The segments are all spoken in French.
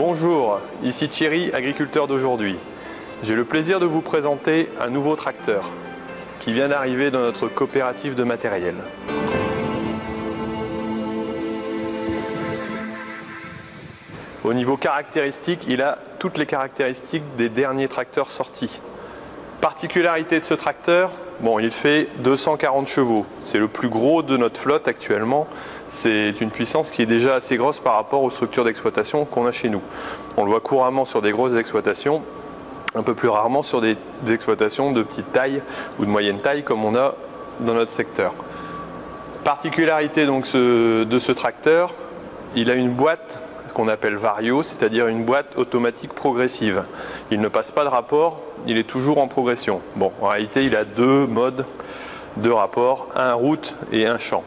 Bonjour, ici Thierry, agriculteur d'aujourd'hui. J'ai le plaisir de vous présenter un nouveau tracteur qui vient d'arriver dans notre coopérative de matériel. Au niveau caractéristique, il a toutes les caractéristiques des derniers tracteurs sortis. Particularité de ce tracteur, bon, il fait 240 chevaux. C'est le plus gros de notre flotte actuellement. C'est une puissance qui est déjà assez grosse par rapport aux structures d'exploitation qu'on a chez nous. On le voit couramment sur des grosses exploitations, un peu plus rarement sur des exploitations de petite taille ou de moyenne taille comme on a dans notre secteur. Particularité donc de ce tracteur, il a une boîte qu'on appelle Vario, c'est-à-dire une boîte automatique progressive. Il ne passe pas de rapport, il est toujours en progression. Bon, en réalité, il a deux modes de rapport, un route et un champ.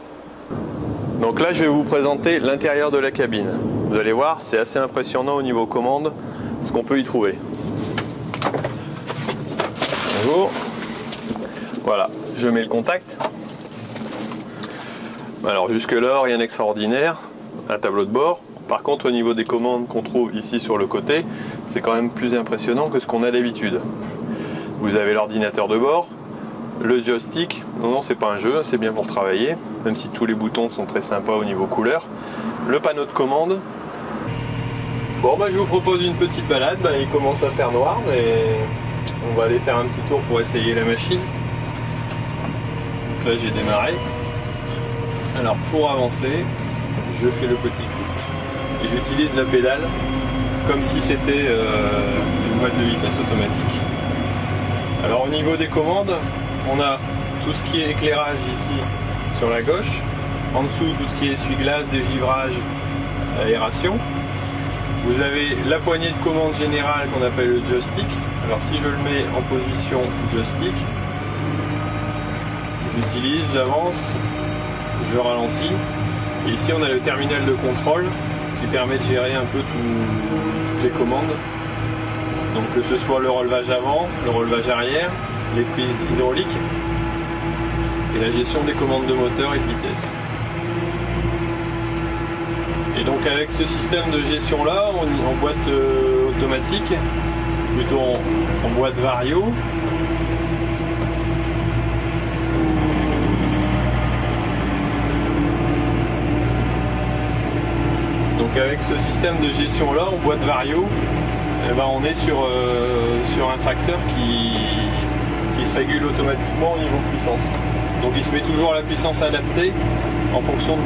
Donc là, je vais vous présenter l'intérieur de la cabine. Vous allez voir, c'est assez impressionnant au niveau commande, ce qu'on peut y trouver. Bonjour. Voilà, je mets le contact. Alors jusque-là, rien d'extraordinaire. Un tableau de bord. Par contre, au niveau des commandes qu'on trouve ici sur le côté, c'est quand même plus impressionnant que ce qu'on a d'habitude. Vous avez l'ordinateur de bord, le joystick, non, c'est pas un jeu, c'est bien pour travailler, même si tous les boutons sont très sympas au niveau couleur. Le panneau de commande. Bon, je vous propose une petite balade. Il commence à faire noir, mais on va aller faire un petit tour pour essayer la machine. Donc là, j'ai démarré. Alors, pour avancer, je fais le petit clic. Et j'utilise la pédale comme si c'était une boîte de vitesse automatique. Alors au niveau des commandes, on a tout ce qui est éclairage ici sur la gauche, en dessous tout ce qui est essuie-glace, dégivrage, aération. Vous avez la poignée de commande générale qu'on appelle le joystick. Alors si je le mets en position joystick, j'utilise, j'avance, je ralentis. Et ici on a le terminal de contrôle qui permet de gérer un peu toutes les commandes. Donc que ce soit le relevage avant, le relevage arrière, les prises hydrauliques et la gestion des commandes de moteur et de vitesse. Et donc avec ce système de gestion là, en boîte automatique, plutôt en boîte Vario, donc avec ce système de gestion là en boîte Vario, on est sur un tracteur qui se régule automatiquement au niveau puissance. Donc il se met toujours à la puissance adaptée en fonction de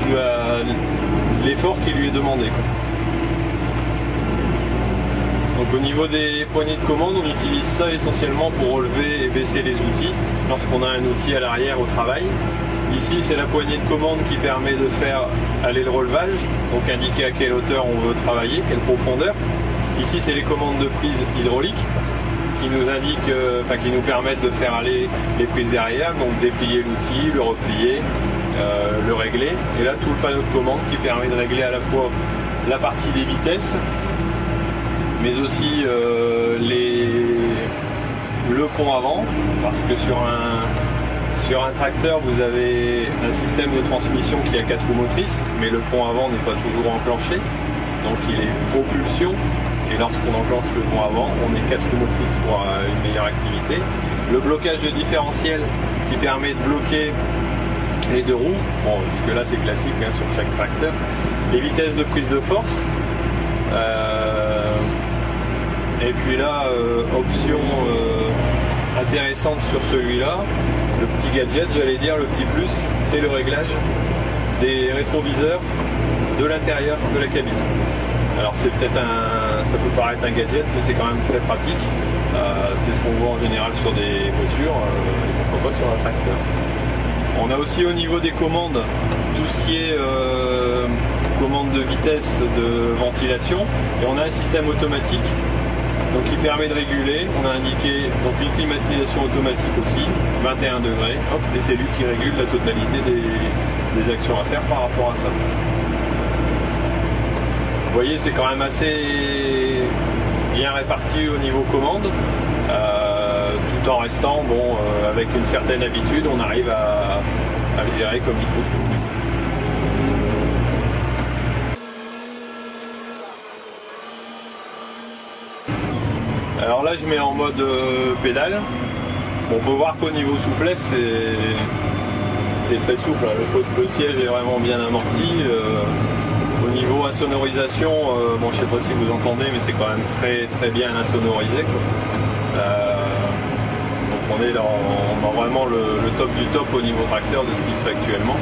l'effort qui lui est demandé. Donc au niveau des poignées de commande, on utilise ça essentiellement pour relever et baisser les outils lorsqu'on a un outil à l'arrière au travail. Ici c'est la poignée de commande qui permet de faire aller le relevage, donc indiquer à quelle hauteur on veut travailler, quelle profondeur. Ici c'est les commandes de prise hydraulique qui nous indiquent, qui nous permettent de faire aller les prises derrière, donc déplier l'outil, le replier, le régler. Et là tout le panneau de commande qui permet de régler à la fois la partie des vitesses, mais aussi le pont avant, parce que sur un tracteur vous avez un système de transmission qui a 4 roues motrices, mais le pont avant n'est pas toujours enclenché, donc il est propulsion. Et lorsqu'on enclenche le pont avant, on met 4 roues motrices pour une meilleure activité. Le blocage de différentiel qui permet de bloquer les deux roues. Bon, jusque là c'est classique sur chaque tracteur. Les vitesses de prise de force. Et puis là, option intéressante sur celui-là, le petit gadget, j'allais dire, le petit plus, c'est le réglage des rétroviseurs de l'intérieur de la cabine. Alors c'est peut-être ça peut paraître un gadget, mais c'est quand même très pratique. C'est ce qu'on voit en général sur des voitures, et pourquoi pas sur un tracteur. On a aussi au niveau des commandes tout ce qui est commande de vitesse, de ventilation, et on a un système automatique donc qui permet de réguler. On a indiqué donc une climatisation automatique aussi, 21 degrés, hop, et c'est lui qui régule la totalité des actions à faire par rapport à ça. Vous voyez, c'est quand même assez bien réparti au niveau commande, tout en restant, avec une certaine habitude, on arrive à le gérer comme il faut. Alors là je mets en mode pédale. Bon, on peut voir qu'au niveau souplesse c'est très souple. Le siège est vraiment bien amorti. Au niveau insonorisation, bon, je sais pas si vous entendez, mais c'est quand même très bien insonorisé. Donc on est dans vraiment le top du top au niveau tracteur de ce qui se fait actuellement.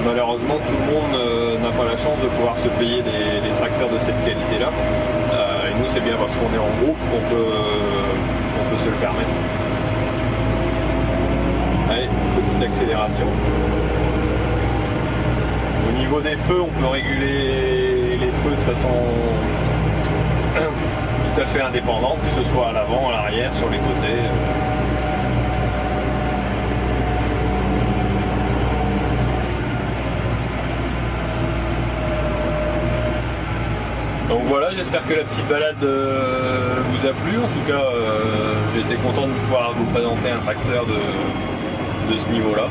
Malheureusement, tout le monde n'a pas la chance de pouvoir se payer des tracteurs de cette qualité-là. Et nous, c'est bien parce qu'on est en groupe qu'on peut se le permettre. Allez, petite accélération. Au niveau des feux, on peut réguler les feux de façon tout à fait indépendante, que ce soit à l'avant, à l'arrière, sur les côtés. Donc voilà, j'espère que la petite balade vous a plu. En tout cas, j'ai été content de pouvoir vous présenter un tracteur de ce niveau-là.